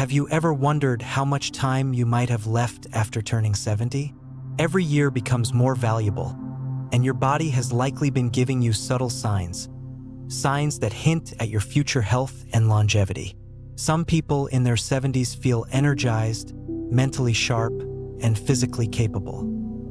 Have you ever wondered how much time you might have left after turning 70? Every year becomes more valuable, and your body has likely been giving you subtle signs that hint at your future health and longevity. Some people in their 70s feel energized, mentally sharp, and physically capable.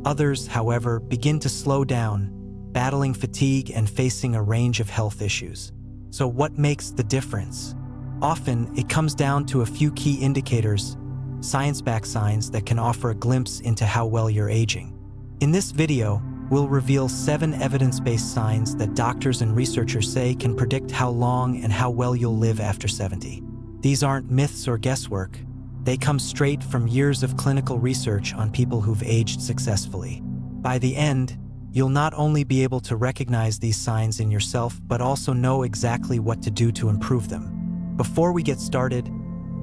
Others, however, begin to slow down, battling fatigue and facing a range of health issues. So what makes the difference? Often, it comes down to a few key indicators, science-backed signs that can offer a glimpse into how well you're aging. In this video, we'll reveal 7 evidence-based signs that doctors and researchers say can predict how long and how well you'll live after 70. These aren't myths or guesswork. They come straight from years of clinical research on people who've aged successfully. By the end, you'll not only be able to recognize these signs in yourself, but also know exactly what to do to improve them. Before we get started,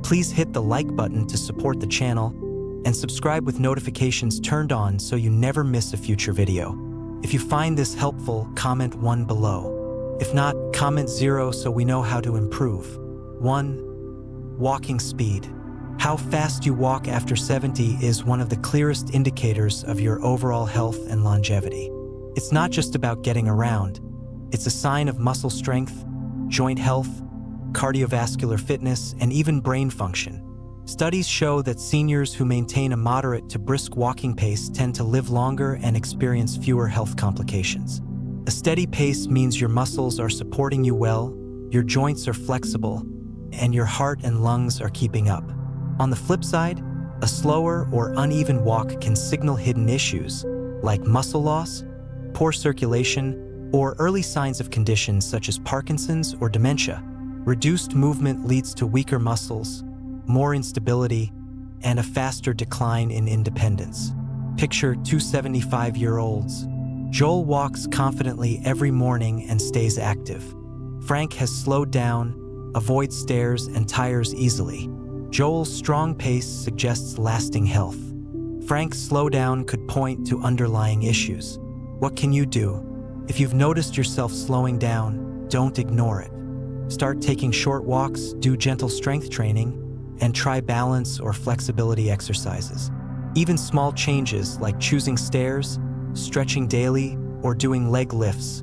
please hit the like button to support the channel and subscribe with notifications turned on so you never miss a future video. If you find this helpful, comment 1 below. If not, comment 0 so we know how to improve. 1. Walking speed. How fast you walk after 70 is one of the clearest indicators of your overall health and longevity. It's not just about getting around. It's a sign of muscle strength, joint health, cardiovascular fitness, and even brain function. Studies show that seniors who maintain a moderate to brisk walking pace tend to live longer and experience fewer health complications. A steady pace means your muscles are supporting you well, your joints are flexible, and your heart and lungs are keeping up. On the flip side, a slower or uneven walk can signal hidden issues like muscle loss, poor circulation, or early signs of conditions such as Parkinson's or dementia. Reduced movement leads to weaker muscles, more instability, and a faster decline in independence. Picture 2 75-year-olds. Joel walks confidently every morning and stays active. Frank has slowed down, avoids stairs, and tires easily. Joel's strong pace suggests lasting health. Frank's slowdown could point to underlying issues. What can you do? If you've noticed yourself slowing down, don't ignore it. Start taking short walks, do gentle strength training, and try balance or flexibility exercises. Even small changes like choosing stairs, stretching daily, or doing leg lifts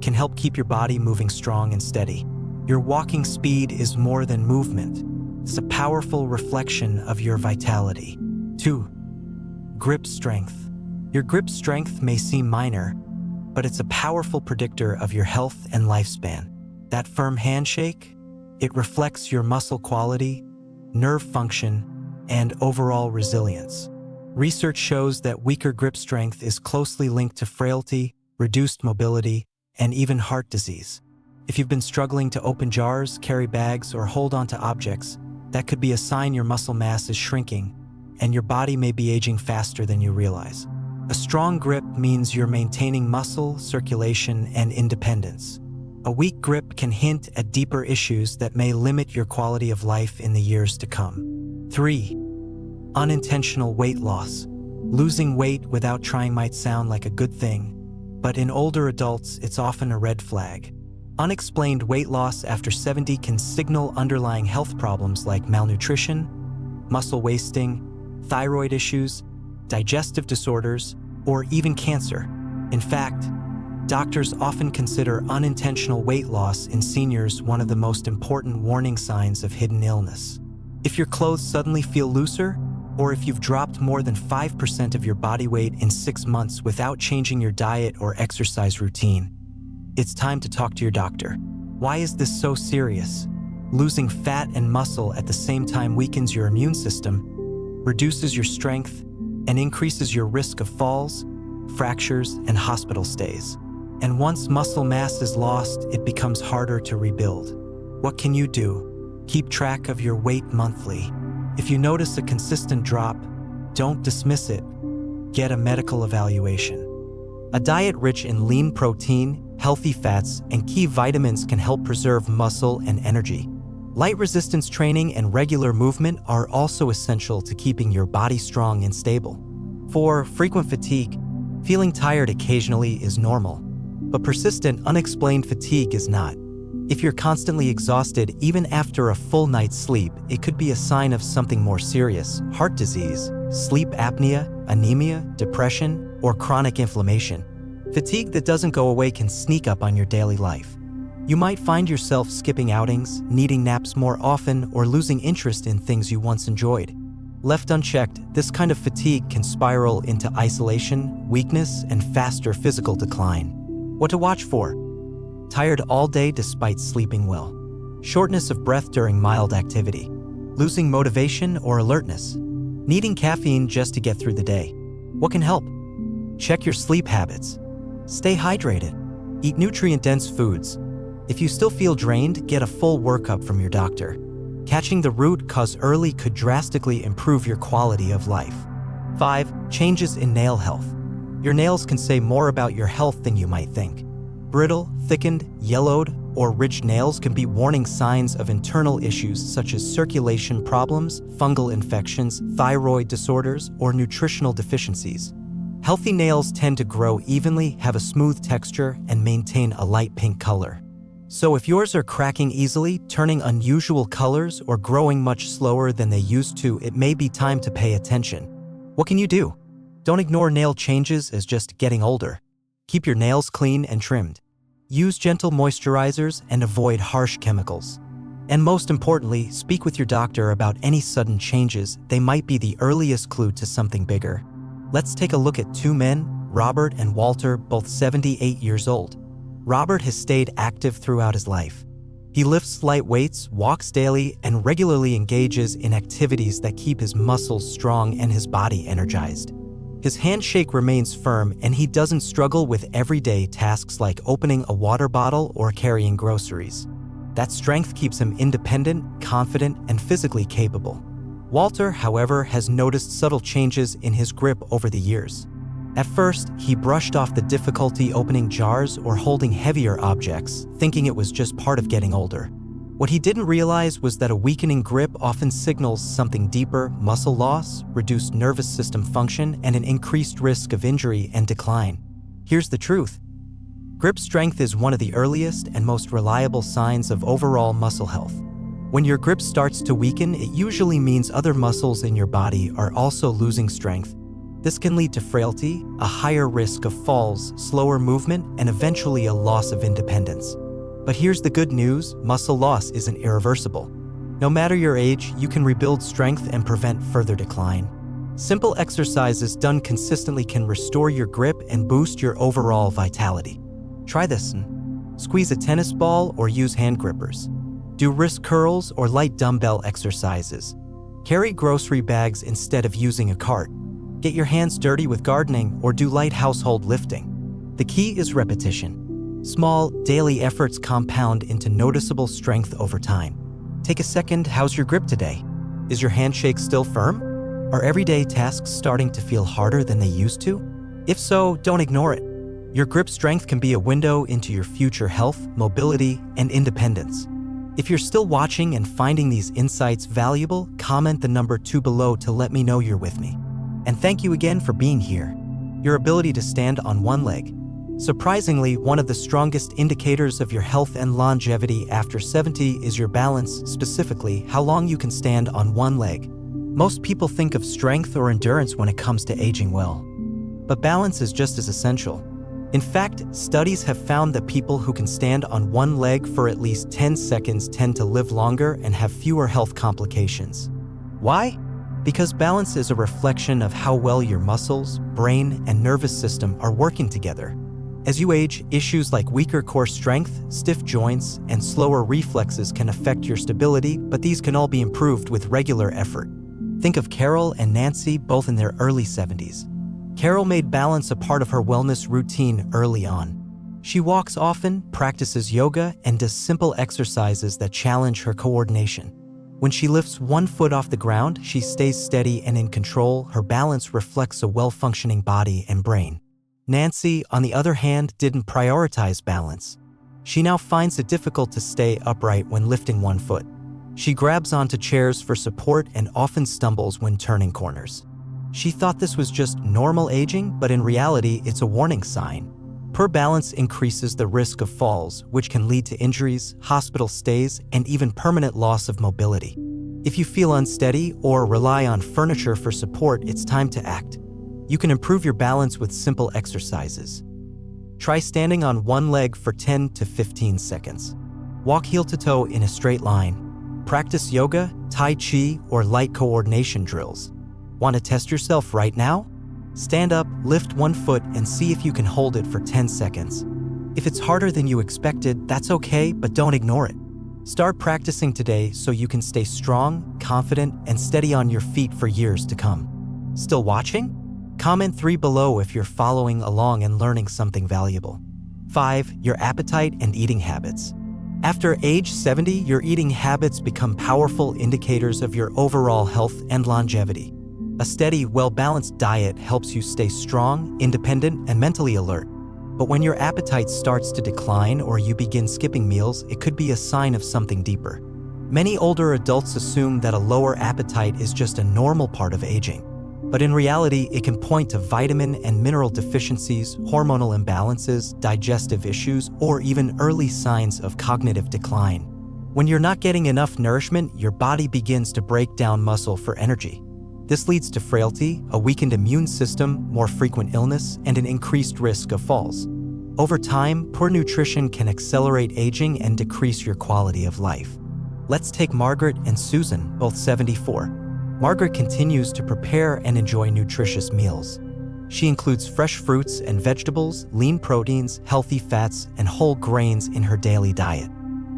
can help keep your body moving strong and steady. Your walking speed is more than movement. It's a powerful reflection of your vitality. 2. Grip strength. Your grip strength may seem minor, but it's a powerful predictor of your health and lifespan. That firm handshake, it reflects your muscle quality, nerve function, and overall resilience. Research shows that weaker grip strength is closely linked to frailty, reduced mobility, and even heart disease. If you've been struggling to open jars, carry bags, or hold onto objects, that could be a sign your muscle mass is shrinking and your body may be aging faster than you realize. A strong grip means you're maintaining muscle, circulation, and independence. A weak grip can hint at deeper issues that may limit your quality of life in the years to come. 3. Unintentional weight loss. Losing weight without trying might sound like a good thing, but in older adults, it's often a red flag. Unexplained weight loss after 70 can signal underlying health problems like malnutrition, muscle wasting, thyroid issues, digestive disorders, or even cancer. In fact, doctors often consider unintentional weight loss in seniors one of the most important warning signs of hidden illness. If your clothes suddenly feel looser, or if you've dropped more than 5% of your body weight in 6 months without changing your diet or exercise routine, it's time to talk to your doctor. Why is this so serious? Losing fat and muscle at the same time weakens your immune system, reduces your strength, and increases your risk of falls, fractures, and hospital stays. And once muscle mass is lost, it becomes harder to rebuild. What can you do? Keep track of your weight monthly. If you notice a consistent drop, don't dismiss it. Get a medical evaluation. A diet rich in lean protein, healthy fats, and key vitamins can help preserve muscle and energy. Light resistance training and regular movement are also essential to keeping your body strong and stable. 4. Frequent fatigue. Feeling tired occasionally is normal, but persistent, unexplained fatigue is not. If you're constantly exhausted even after a full night's sleep, it could be a sign of something more serious: heart disease, sleep apnea, anemia, depression, or chronic inflammation. Fatigue that doesn't go away can sneak up on your daily life. You might find yourself skipping outings, needing naps more often, or losing interest in things you once enjoyed. Left unchecked, this kind of fatigue can spiral into isolation, weakness, and faster physical decline. What to watch for? Tired all day despite sleeping well. Shortness of breath during mild activity. Losing motivation or alertness. Needing caffeine just to get through the day. What can help? Check your sleep habits. Stay hydrated. Eat nutrient-dense foods. If you still feel drained, get a full workup from your doctor. Catching the root cause early could drastically improve your quality of life. 5. Changes in nail health. Your nails can say more about your health than you might think. Brittle, thickened, yellowed, or ridged nails can be warning signs of internal issues such as circulation problems, fungal infections, thyroid disorders, or nutritional deficiencies. Healthy nails tend to grow evenly, have a smooth texture, and maintain a light pink color. So if yours are cracking easily, turning unusual colors, or growing much slower than they used to, it may be time to pay attention. What can you do? Don't ignore nail changes as just getting older. Keep your nails clean and trimmed. Use gentle moisturizers and avoid harsh chemicals. And most importantly, speak with your doctor about any sudden changes. They might be the earliest clue to something bigger. Let's take a look at two men, Robert and Walter, both 78 years old. Robert has stayed active throughout his life. He lifts light weights, walks daily, and regularly engages in activities that keep his muscles strong and his body energized. His handshake remains firm, and he doesn't struggle with everyday tasks like opening a water bottle or carrying groceries. That strength keeps him independent, confident, and physically capable. Walter, however, has noticed subtle changes in his grip over the years. At first, he brushed off the difficulty opening jars or holding heavier objects, thinking it was just part of getting older. What he didn't realize was that a weakening grip often signals something deeper: muscle loss, reduced nervous system function, and an increased risk of injury and decline. Here's the truth. Grip strength is one of the earliest and most reliable signs of overall muscle health. When your grip starts to weaken, it usually means other muscles in your body are also losing strength. This can lead to frailty, a higher risk of falls, slower movement, and eventually a loss of independence. But here's the good news: muscle loss isn't irreversible. No matter your age, you can rebuild strength and prevent further decline. Simple exercises done consistently can restore your grip and boost your overall vitality. Try this. Squeeze a tennis ball or use hand grippers. Do wrist curls or light dumbbell exercises. Carry grocery bags instead of using a cart. Get your hands dirty with gardening or do light household lifting. The key is repetition. Small, daily efforts compound into noticeable strength over time. Take a second. How's your grip today? Is your handshake still firm? Are everyday tasks starting to feel harder than they used to? If so, don't ignore it. Your grip strength can be a window into your future health, mobility, and independence. If you're still watching and finding these insights valuable, comment the number 2 below to let me know you're with me. And thank you again for being here. Your ability to stand on one leg. Surprisingly, one of the strongest indicators of your health and longevity after 70 is your balance, specifically how long you can stand on one leg. Most people think of strength or endurance when it comes to aging well. But balance is just as essential. In fact, studies have found that people who can stand on one leg for at least 10 seconds tend to live longer and have fewer health complications. Why? Because balance is a reflection of how well your muscles, brain, and nervous system are working together. As you age, issues like weaker core strength, stiff joints, and slower reflexes can affect your stability, but these can all be improved with regular effort. Think of Carol and Nancy, both in their early 70s. Carol made balance a part of her wellness routine early on. She walks often, practices yoga, and does simple exercises that challenge her coordination. When she lifts one foot off the ground, she stays steady and in control. Her balance reflects a well-functioning body and brain. Nancy, on the other hand, didn't prioritize balance. She now finds it difficult to stay upright when lifting one foot. She grabs onto chairs for support and often stumbles when turning corners. She thought this was just normal aging, but in reality, it's a warning sign. Poor balance increases the risk of falls, which can lead to injuries, hospital stays, and even permanent loss of mobility. If you feel unsteady or rely on furniture for support, it's time to act. You can improve your balance with simple exercises. Try standing on one leg for 10 to 15 seconds. Walk heel to toe in a straight line. Practice yoga, tai chi, or light coordination drills. Want to test yourself right now? Stand up, lift one foot, and see if you can hold it for 10 seconds. If it's harder than you expected, that's okay, but don't ignore it. Start practicing today so you can stay strong, confident, and steady on your feet for years to come. Still watching? Comment 3 below if you're following along and learning something valuable. 5. Your appetite and eating habits. After age 70, your eating habits become powerful indicators of your overall health and longevity. A steady, well-balanced diet helps you stay strong, independent, and mentally alert. But when your appetite starts to decline or you begin skipping meals, it could be a sign of something deeper. Many older adults assume that a lower appetite is just a normal part of aging. But in reality, it can point to vitamin and mineral deficiencies, hormonal imbalances, digestive issues, or even early signs of cognitive decline. When you're not getting enough nourishment, your body begins to break down muscle for energy. This leads to frailty, a weakened immune system, more frequent illness, and an increased risk of falls. Over time, poor nutrition can accelerate aging and decrease your quality of life. Let's take Margaret and Susan, both 74. Margaret continues to prepare and enjoy nutritious meals. She includes fresh fruits and vegetables, lean proteins, healthy fats, and whole grains in her daily diet.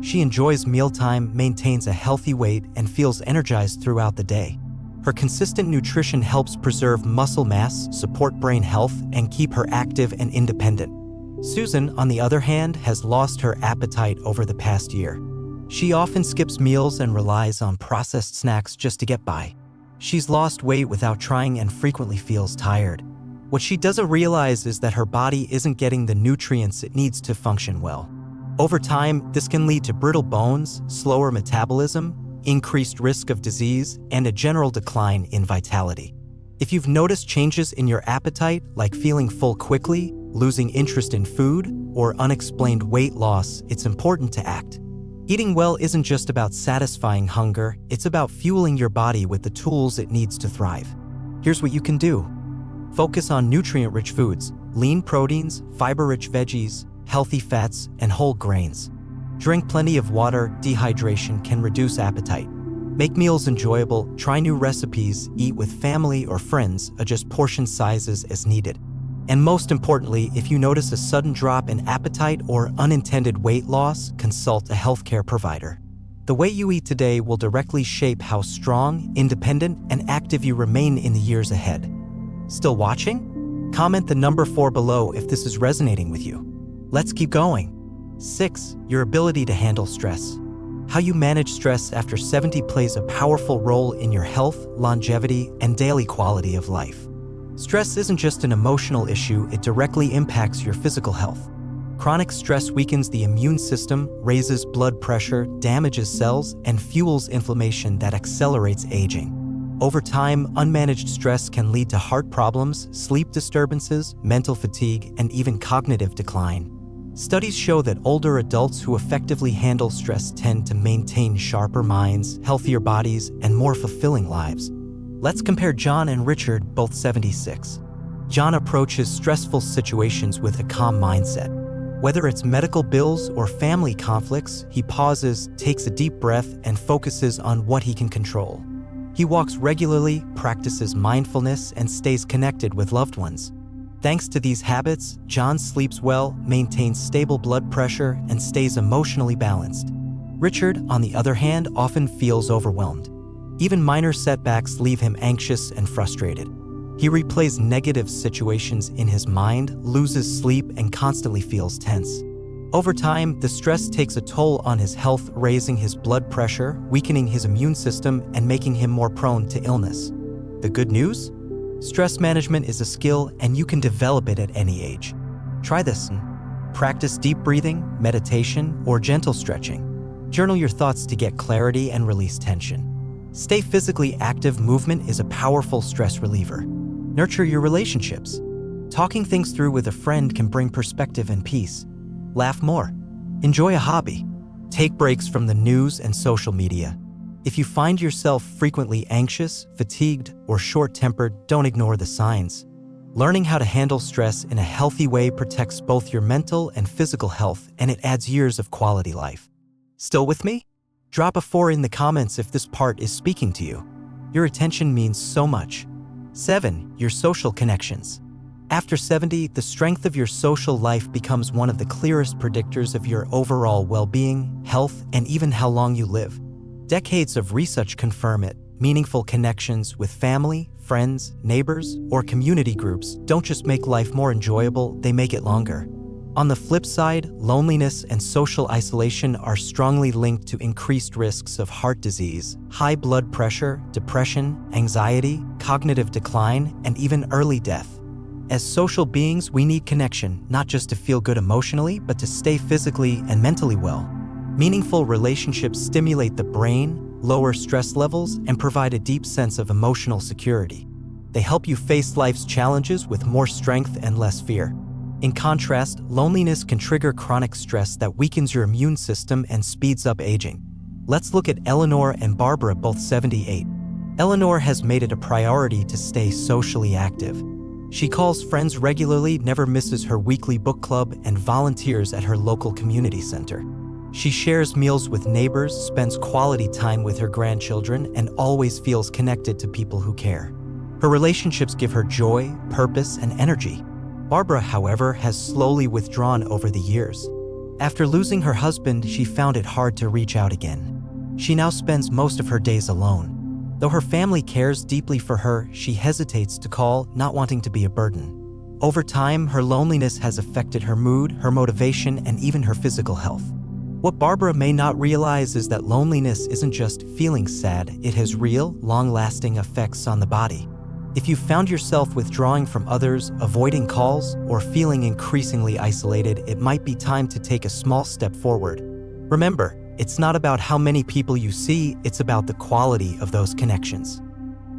She enjoys mealtime, maintains a healthy weight, and feels energized throughout the day. Her consistent nutrition helps preserve muscle mass, support brain health, and keep her active and independent. Susan, on the other hand, has lost her appetite over the past year. She often skips meals and relies on processed snacks just to get by. She's lost weight without trying and frequently feels tired. What she doesn't realize is that her body isn't getting the nutrients it needs to function well. Over time, this can lead to brittle bones, slower metabolism, increased risk of disease, and a general decline in vitality. If you've noticed changes in your appetite, like feeling full quickly, losing interest in food, or unexplained weight loss, it's important to act. Eating well isn't just about satisfying hunger, it's about fueling your body with the tools it needs to thrive. Here's what you can do. Focus on nutrient-rich foods, lean proteins, fiber-rich veggies, healthy fats, and whole grains. Drink plenty of water. Dehydration can reduce appetite. Make meals enjoyable, try new recipes, eat with family or friends, adjust portion sizes as needed. And most importantly, if you notice a sudden drop in appetite or unintended weight loss, consult a healthcare provider. The way you eat today will directly shape how strong, independent, and active you remain in the years ahead. Still watching? Comment the number 4 below if this is resonating with you. Let's keep going. 6. Your ability to handle stress. How you manage stress after 70 plays a powerful role in your health, longevity, and daily quality of life. Stress isn't just an emotional issue, it directly impacts your physical health. Chronic stress weakens the immune system, raises blood pressure, damages cells, and fuels inflammation that accelerates aging. Over time, unmanaged stress can lead to heart problems, sleep disturbances, mental fatigue, and even cognitive decline. Studies show that older adults who effectively handle stress tend to maintain sharper minds, healthier bodies, and more fulfilling lives. Let's compare John and Richard, both 76. John approaches stressful situations with a calm mindset. Whether it's medical bills or family conflicts, he pauses, takes a deep breath, and focuses on what he can control. He walks regularly, practices mindfulness, and stays connected with loved ones. Thanks to these habits, John sleeps well, maintains stable blood pressure, and stays emotionally balanced. Richard, on the other hand, often feels overwhelmed. Even minor setbacks leave him anxious and frustrated. He replays negative situations in his mind, loses sleep, and constantly feels tense. Over time, the stress takes a toll on his health, raising his blood pressure, weakening his immune system, and making him more prone to illness. The good news? Stress management is a skill, and you can develop it at any age. Try this. Practice deep breathing, meditation, or gentle stretching. Journal your thoughts to get clarity and release tension. Stay physically active. Movement is a powerful stress reliever. Nurture your relationships. Talking things through with a friend can bring perspective and peace. Laugh more. Enjoy a hobby. Take breaks from the news and social media. If you find yourself frequently anxious, fatigued, or short-tempered, don't ignore the signs. Learning how to handle stress in a healthy way protects both your mental and physical health, and it adds years of quality life. Still with me? Drop a 4 in the comments if this part is speaking to you. Your attention means so much. 7. Your social connections. After 70, the strength of your social life becomes one of the clearest predictors of your overall well-being, health, and even how long you live. Decades of research confirm it. Meaningful connections with family, friends, neighbors, or community groups don't just make life more enjoyable, they make it longer. On the flip side, loneliness and social isolation are strongly linked to increased risks of heart disease, high blood pressure, depression, anxiety, cognitive decline, and even early death. As social beings, we need connection, not just to feel good emotionally, but to stay physically and mentally well. Meaningful relationships stimulate the brain, lower stress levels, and provide a deep sense of emotional security. They help you face life's challenges with more strength and less fear. In contrast, loneliness can trigger chronic stress that weakens your immune system and speeds up aging. Let's look at Eleanor and Barbara, both 78. Eleanor has made it a priority to stay socially active. She calls friends regularly, never misses her weekly book club, and volunteers at her local community center. She shares meals with neighbors, spends quality time with her grandchildren, and always feels connected to people who care. Her relationships give her joy, purpose, and energy. Barbara, however, has slowly withdrawn over the years. After losing her husband, she found it hard to reach out again. She now spends most of her days alone. Though her family cares deeply for her, she hesitates to call, not wanting to be a burden. Over time, her loneliness has affected her mood, her motivation, and even her physical health. What Barbara may not realize is that loneliness isn't just feeling sad, it has real, long-lasting effects on the body. If you found yourself withdrawing from others, avoiding calls, or feeling increasingly isolated, it might be time to take a small step forward. Remember, it's not about how many people you see, it's about the quality of those connections.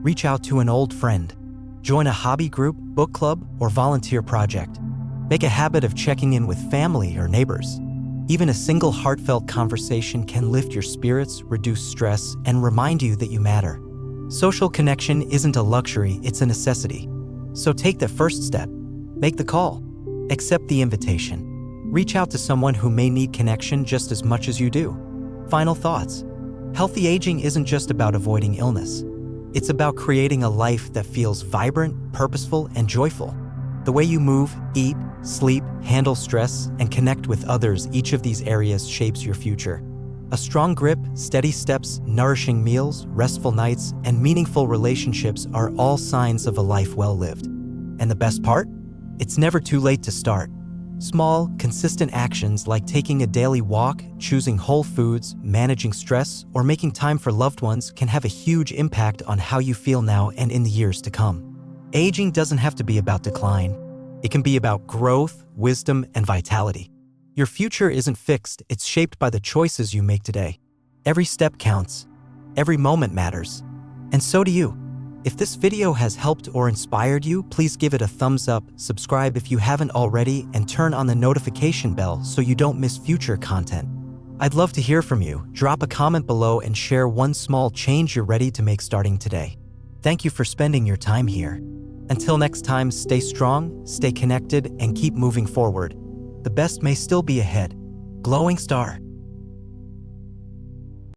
Reach out to an old friend. Join a hobby group, book club, or volunteer project. Make a habit of checking in with family or neighbors. Even a single heartfelt conversation can lift your spirits, reduce stress, and remind you that you matter. Social connection isn't a luxury, it's a necessity. So take the first step. Make the call. Accept the invitation. Reach out to someone who may need connection just as much as you do. Final thoughts. Healthy aging isn't just about avoiding illness. It's about creating a life that feels vibrant, purposeful, and joyful. The way you move, eat, sleep, handle stress, and connect with others, each of these areas shapes your future. A strong grip, steady steps, nourishing meals, restful nights, and meaningful relationships are all signs of a life well lived. And the best part? It's never too late to start. Small, consistent actions like taking a daily walk, choosing whole foods, managing stress, or making time for loved ones can have a huge impact on how you feel now and in the years to come. Aging doesn't have to be about decline. It can be about growth, wisdom, and vitality. Your future isn't fixed, it's shaped by the choices you make today. Every step counts. Every moment matters. And so do you. If this video has helped or inspired you, please give it a thumbs up, subscribe if you haven't already, and turn on the notification bell so you don't miss future content. I'd love to hear from you. Drop a comment below and share one small change you're ready to make starting today. Thank you for spending your time here. Until next time, stay strong, stay connected, and keep moving forward. The best may still be ahead. Glowing star.